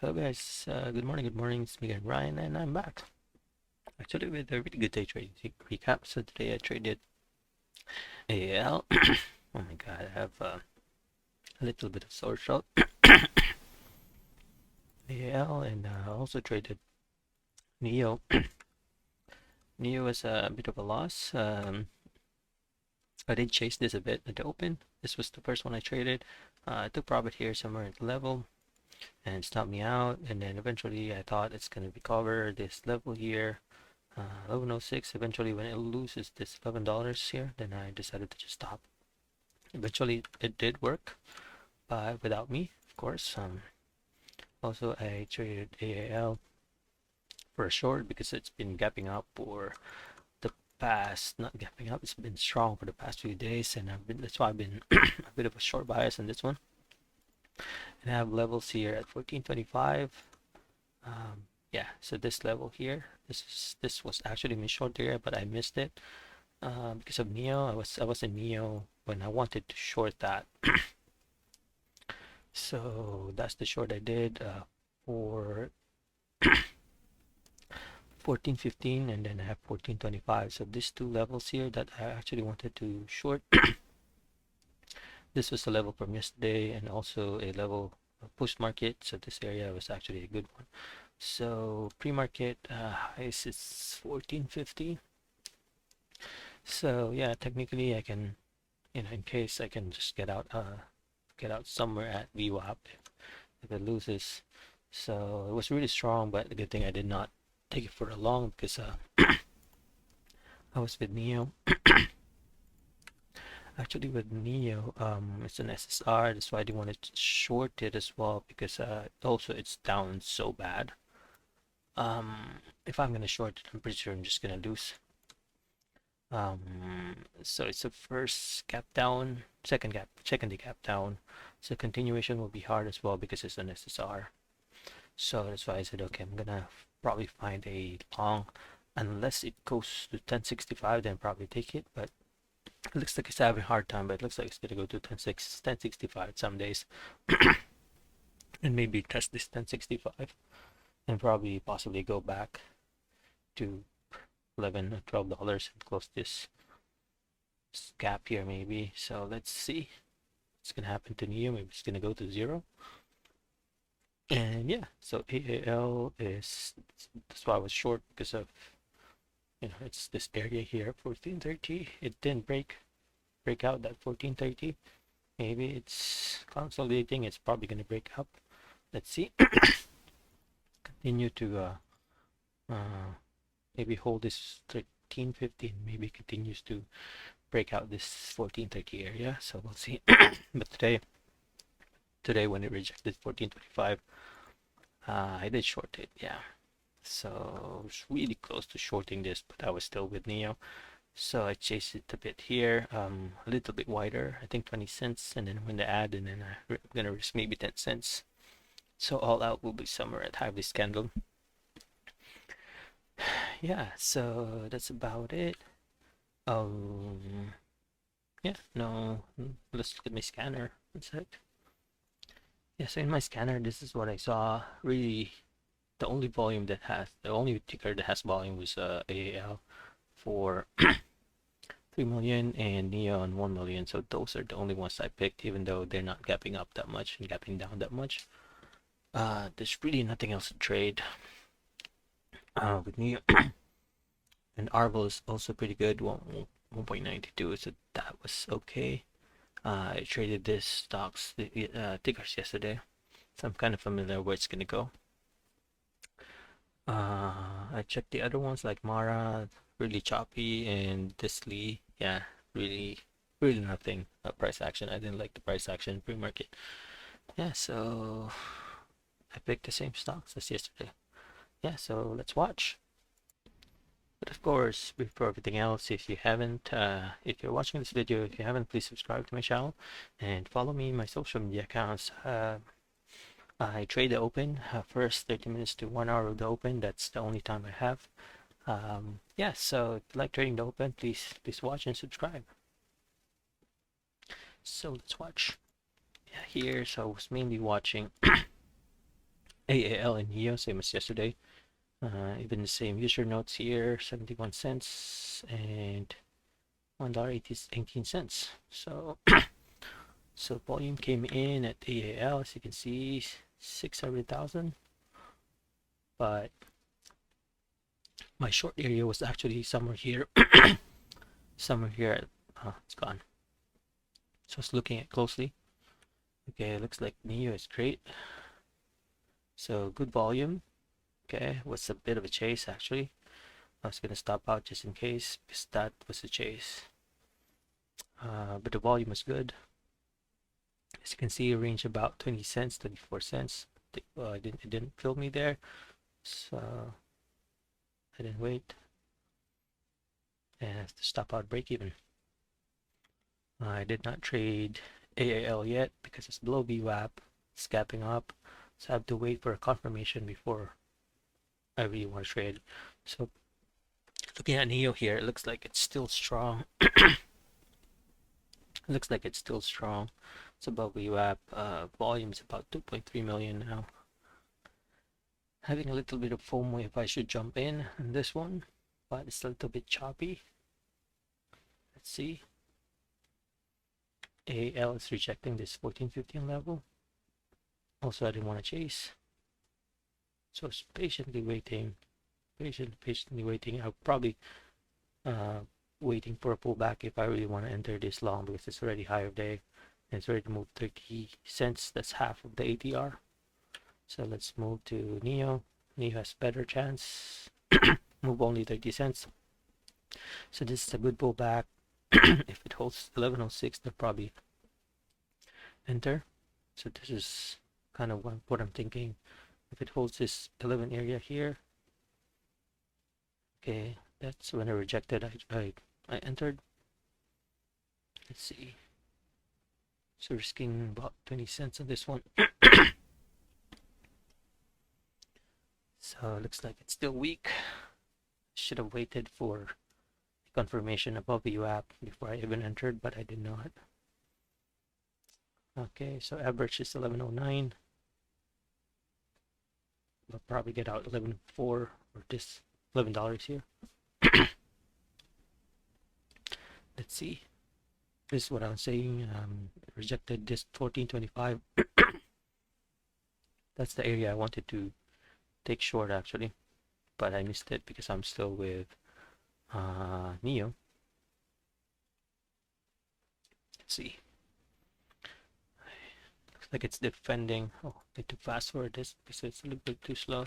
Hello guys, good morning, it's me again, Ryan, and I'm back. Actually with a really good day trading recap. So today I traded AAL. Oh my god, I have a little bit of sore throat. AAL, and also traded NIO. NIO was a bit of a loss. I did chase this a bit at the open. This was the first one I traded. I took profit here somewhere at the level and stopped me out, and then eventually I thought it's going to recover this level here. 1106. Eventually when it loses this $11 here, then I decided to just stop. Eventually it did work, but without me, of course. Also I traded AAL for a short because it's been gapping up for the past, not gapping up, it's been strong for the past few days, and that's why I've been a bit of a short bias on this one. And I have levels here at 1425. Yeah, so this level here, this was actually my short area, but I missed it because of NIO. I was in NIO when I wanted to short that. So that's the short I did for 1415, and then I have 1425. So these two levels here that I actually wanted to short. This was a level from yesterday and also a level post market. So this area was actually a good one. So pre-market highs is 1450. So yeah, technically I can, in case I can just get out somewhere at VWAP if it loses. So it was really strong, but the good thing I did not take it for long because I was with NIO. Actually with NIO, it's an SSR, that's why I didn't want to short it as well, because also it's down so bad. If I'm gonna short it, I'm pretty sure I'm just gonna lose. So it's the first gap down, second day gap down. So continuation will be hard as well because it's an SSR. So that's why I said, okay, I'm gonna probably find a long, unless it goes to 1065, then probably take it. But it looks like it's having a hard time, but it looks like it's gonna go to 1065 some days, and maybe test this 1065, and probably possibly go back to 11 or $12 and close this gap here maybe. So let's see what's gonna happen to NIO. Maybe it's gonna go to 0. And yeah, so AAL is, that's why I was short, because of, it's this area here, 1430. It didn't break out that 1430. Maybe it's consolidating. It's probably gonna break up. Let's see. Continue to maybe hold this 1350, and maybe continues to break out this 1430 area. So we'll see. But today when it rejected 1425, I did short it. Yeah. So I was really close to shorting this, but I was still with NIO. So I chased it a bit here, a little bit wider, I think 20 cents, and then when they add, and then I'm gonna risk maybe 10 cents. So all out will be somewhere at half this candle. Yeah, so that's about it. Yeah, no, let's look at my scanner. One sec. Yeah, so in my scanner, this is what I saw. Really, the only ticker that has volume was AAL for 3 million and NIO on 1 million. So those are the only ones I picked, even though they're not gapping up that much and gapping down that much. There's really nothing else to trade with NIO. And Arvel is also pretty good, 1.92, so that was okay. I traded this stocks, tickers yesterday, so I'm kind of familiar where it's gonna go. I checked the other ones like Mara, really choppy, and Disley, yeah, really, really nothing. Price action, I didn't like the price action pre-market. Yeah, so I picked the same stocks as yesterday. Yeah, so let's watch. But of course, before everything else, if you're watching this video, if you haven't, please subscribe to my channel and follow me in my social media accounts. I trade the open, first 30 minutes to 1 hour of the open. That's the only time I have. Yeah, so if you like trading the open, please watch and subscribe. So let's watch. Yeah, here, so I was mainly watching AAL and NIO, same as yesterday. Even the same user notes here, 71 cents and $1.18. So so volume came in at AAL, as you can see, 600,000, but my short area was actually somewhere here. Somewhere here. It's gone. So I was looking at closely. Okay, it looks like NIO is great. So good volume. Okay, was a bit of a chase actually. I was gonna stop out just in case because that was a chase. But the volume was good. As you can see, range about 20 cents, 24 cents. It didn't fill me there, so I didn't wait. And I have to stop out break even. I did not trade AAL yet because it's below VWAP. It's gapping up, so I have to wait for a confirmation before I really want to trade. So looking at NIO here, it looks like it's still strong. It looks like it's still strong. It's above VWAP. Volume's about 2.3 million now. Having a little bit of FOMO if I should jump in this one, but it's a little bit choppy. Let's see. AL is rejecting this 1415 level. Also, I didn't want to chase, so it's patiently waiting. Patiently waiting. I'll probably waiting for a pullback if I really want to enter this long because it's already higher day and it's ready to move 30 cents. That's half of the ATR. So let's move to NIO. NIO has better chance. Move only 30 cents. So this is a good pullback. If it holds 1106, they'll probably enter. So this is kind of what I'm thinking. If it holds this 11 area here, okay, that's when I rejected. I entered. Let's see. So risking about 20 cents on this one. So it looks like it's still weak. Should have waited for confirmation above the VWAP before I even entered, but I did not. Okay, so average is 1109. We'll probably get out 11.4 or this $11 here. Let's see. This is what I was saying. Rejected this 1425. That's the area I wanted to take short actually, but I missed it because I'm still with NIO. Let's see. Looks like it's defending. Oh, I need to fast forward this because it's a little bit too slow.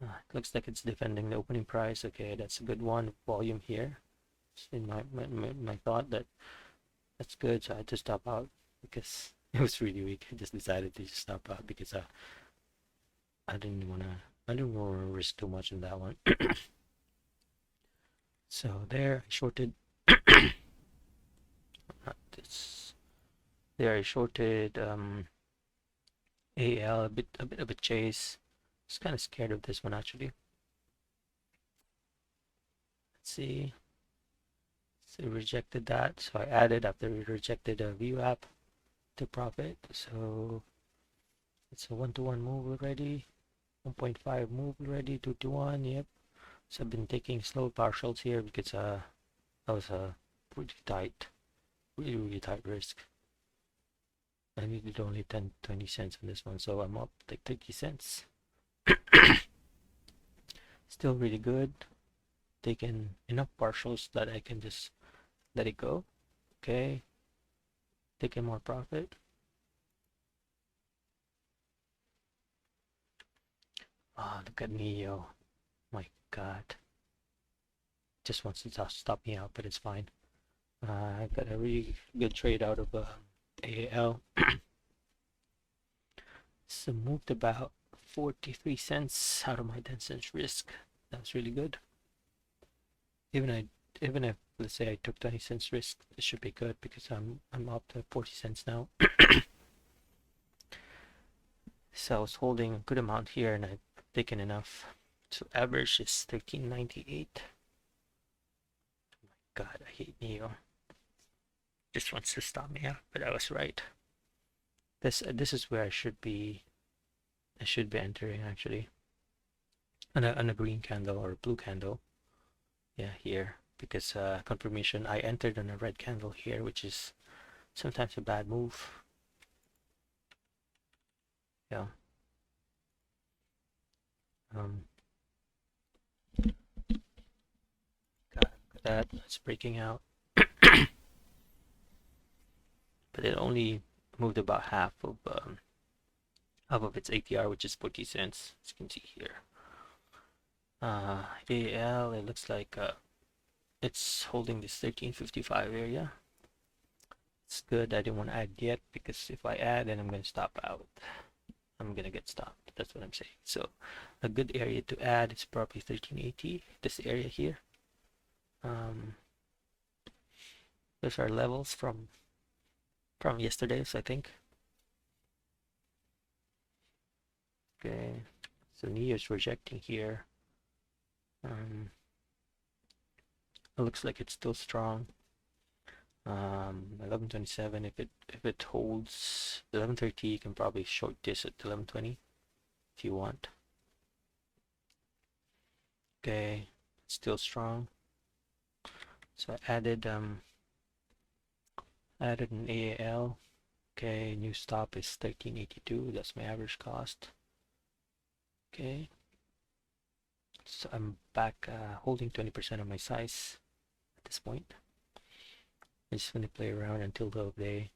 It looks like it's defending the opening price. Okay, that's a good one. Volume here. It's in my thought that that's good, so I had to stop out because it was really weak. I just decided to just stop out because I didn't want to risk too much in that one. So there I shorted. Not this. There I shorted AL, a bit of a chase. I was kind of scared of this one actually. Let's see. So rejected that, so I added after we rejected a VWAP to profit. So it's a 1-to-1 move already, 1.5 move already, 2-to-1. Yep. So I've been taking slow partials here because that was a pretty tight, really tight risk. I needed only 10-20 cents on this one, so I'm up like 30 cents. Still really good. Taken enough partials that I can just let it go. Okay. Taking more profit. Look at NIO. My God. Just wants to stop me out, but it's fine. I got a really good trade out of AAL. So moved about 43 cents out of my 10 cents risk. That was really good. Even if let's say I took 20 cents risk, it should be good because I'm up to 40 cents now. So I was holding a good amount here and I've taken enough. So average is 13.98. Oh my God, I hate NIO. Just wants to stop me out, but I was right. This is where I should be I should be entering actually on a green candle or a blue candle. Yeah, here, because confirmation I entered on a red candle here, which is sometimes a bad move. Yeah. Got that. It's breaking out, but it only moved about half of its ATR, which is 40 cents, as you can see here. AAL, it looks like it's holding this 1355 area. It's good. I didn't want to add yet, because if I add, then I'm going to stop out. I'm going to get stopped. That's what I'm saying. So a good area to add is probably 1380, this area here. Those are levels from yesterday's, I think. Okay, so NIO is rejecting here. It looks like it's still strong. 1127. If it holds 1130, you can probably short this at 1120 if you want. Okay, it's still strong. So I added an AAL. Okay, new stop is 1382. That's my average cost. Okay, so I'm back holding 20% of my size at this point. I'm just gonna play around until the day.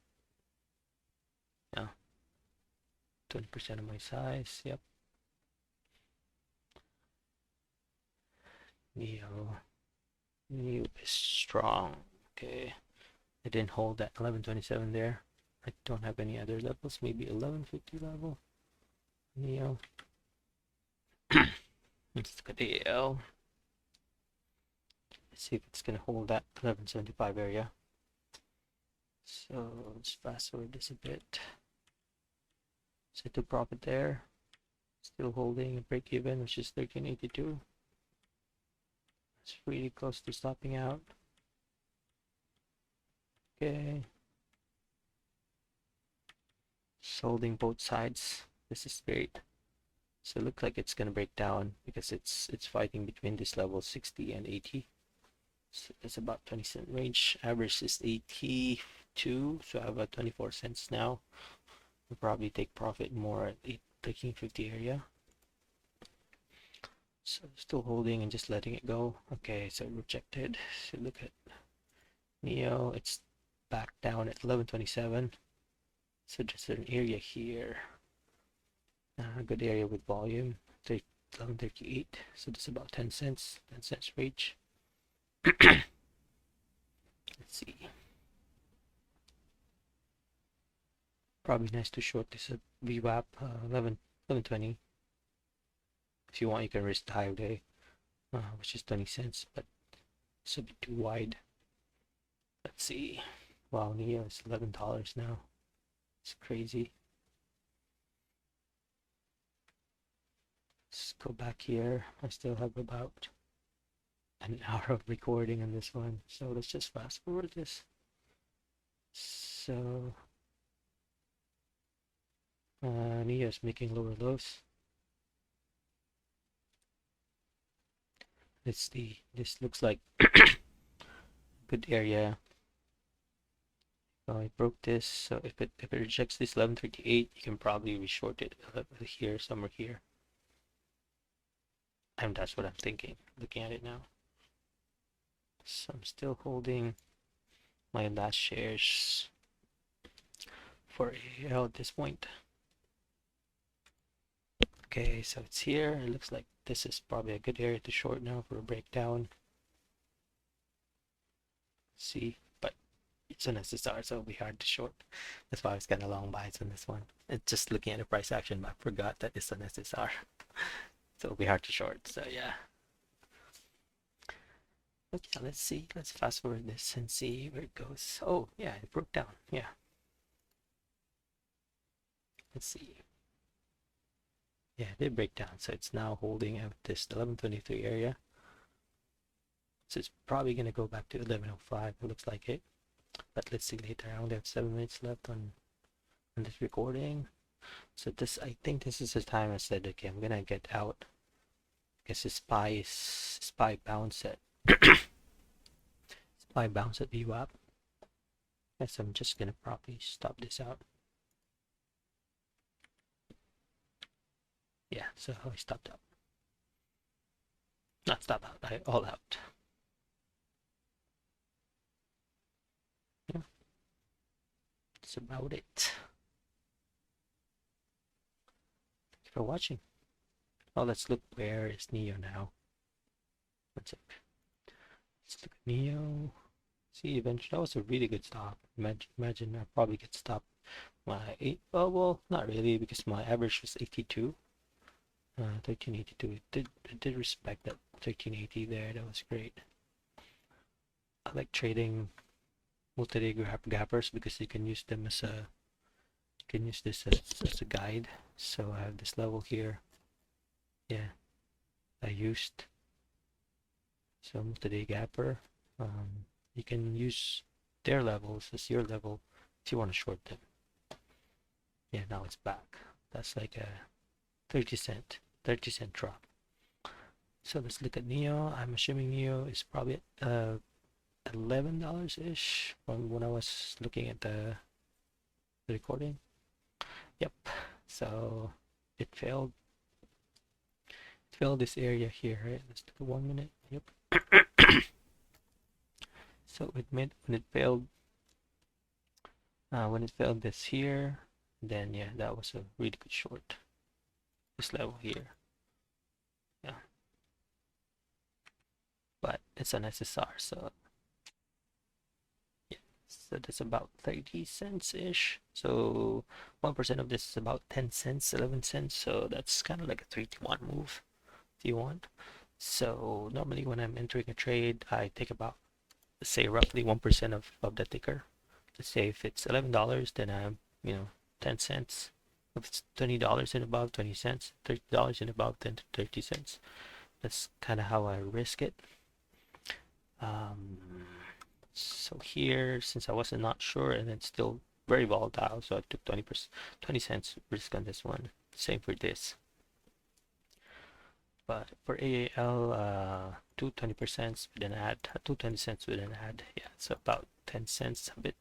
Yeah, 20% of my size. Yep. NIO is strong. Okay, I didn't hold that 1127 there. I don't have any other levels. Maybe 1150 level. NIO. Let's look at AAL. Let's see if it's gonna hold that 1175 area. So let's fast forward this a bit. Set to profit there. Still holding a break even, which is 1382. It's really close to stopping out. Okay. Just holding both sides. This is great. So it looks like it's gonna break down because it's fighting between this level 60 and 80. So it's about 20 cent range. Average is 82, so I have about 24 cents now. We'll probably take profit more at 1350 area. So still holding and just letting it go. Okay, so rejected. So look at NIO, it's back down at 1127. So just an area here. A good area with volume. 1138. So that's about 10 cents. 10 cents range. Let's see. Probably nice to short this at VWAP 1120. If you want, you can risk the higher day, which is 20 cents, but it's a bit too wide. Let's see. Wow, NIO is $11 now. It's crazy. Let's go back here. I still have about an hour of recording on this one, so let's just fast forward this. So NIO is making lower lows. Let's see. This looks like good area. I broke this, so if it rejects this 1138, you can probably reshort it here, somewhere here. And that's what I'm thinking, looking at it now. So I'm still holding my last shares for AAL at this point. Okay, so it's here. It looks like this is probably a good area to short now for a breakdown. See, but it's an SSR, so it'll be hard to short. That's why I was kind of long buys on this one. It's just looking at the price action, but I forgot that it's an SSR. So it'll be hard to short, so yeah. Okay, let's see. Let's fast forward this and see where it goes. Oh, yeah, it broke down. Yeah. Let's see. Yeah, it did break down. So it's now holding at this 1123 area. So it's probably going to go back to 1105. It looks like it. But let's see later. I only have 7 minutes left on this recording. So this, I think this is the time I said, okay, I'm gonna get out because the SPY bounce at SPY bounce at VWAP. Yes, I'm just gonna probably stop this out. Yeah, so I stopped out. Not stop out, I all out. Yeah, that's about it. Thank you for watching. Oh, let's look, where is NIO now? Let's look at NIO. See, eventually, that was a really good stop. Imagine I probably get stopped my 8, oh well, not really, because my average was 82. 1382. It did respect that 1380 there. That was great. I like trading multi-day gappers because you can use them as a, you can use this as a guide. So I have this level here. Yeah, I used. So multi-day gapper. You can use their levels as your level if you want to short them. Yeah, now it's back. That's like a 30 cent drop. So let's look at NIO. I'm assuming NIO is probably at $11 ish from when I was looking at the recording. Yep. So it failed. It failed this area here, right? Let's look at 1 minute. Yep. So it made when it failed this here, then yeah, that was a really good short. This level here. Yeah. But it's an SSR, so yeah. So that's about 30 cents ish. So 1% of this is about 10 cents, 11 cents. So that's kind of like a 3-to-1 move if you want. So normally when I'm entering a trade, I take about, say, roughly 1% of the ticker. Let's say if it's $11, then I'm, 10 cents. If it's $20 and above, 20 cents. $30 and above, 10 to 30 cents. That's kind of how I risk it. So here, since I wasn't not sure, and it's still very volatile, so I took 20 cents risk on this one. Same for this. But for AAL, 220% with an ad, 220 cents with an ad. Yeah, so about 10 cents, a bit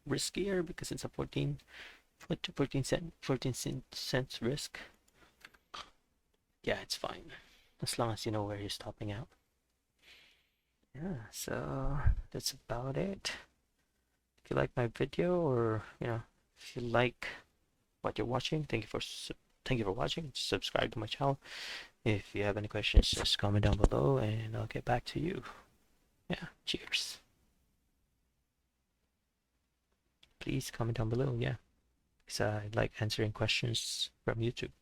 riskier because it's a 14 cents risk. Yeah, it's fine as long as you know where you're stopping out. Yeah, so that's about it. If you like my video, or if you like what you're watching, thank you for watching. Subscribe to my channel. If you have any questions, just comment down below and I'll get back to you. Yeah, cheers. Please comment down below, yeah, because I like answering questions from YouTube.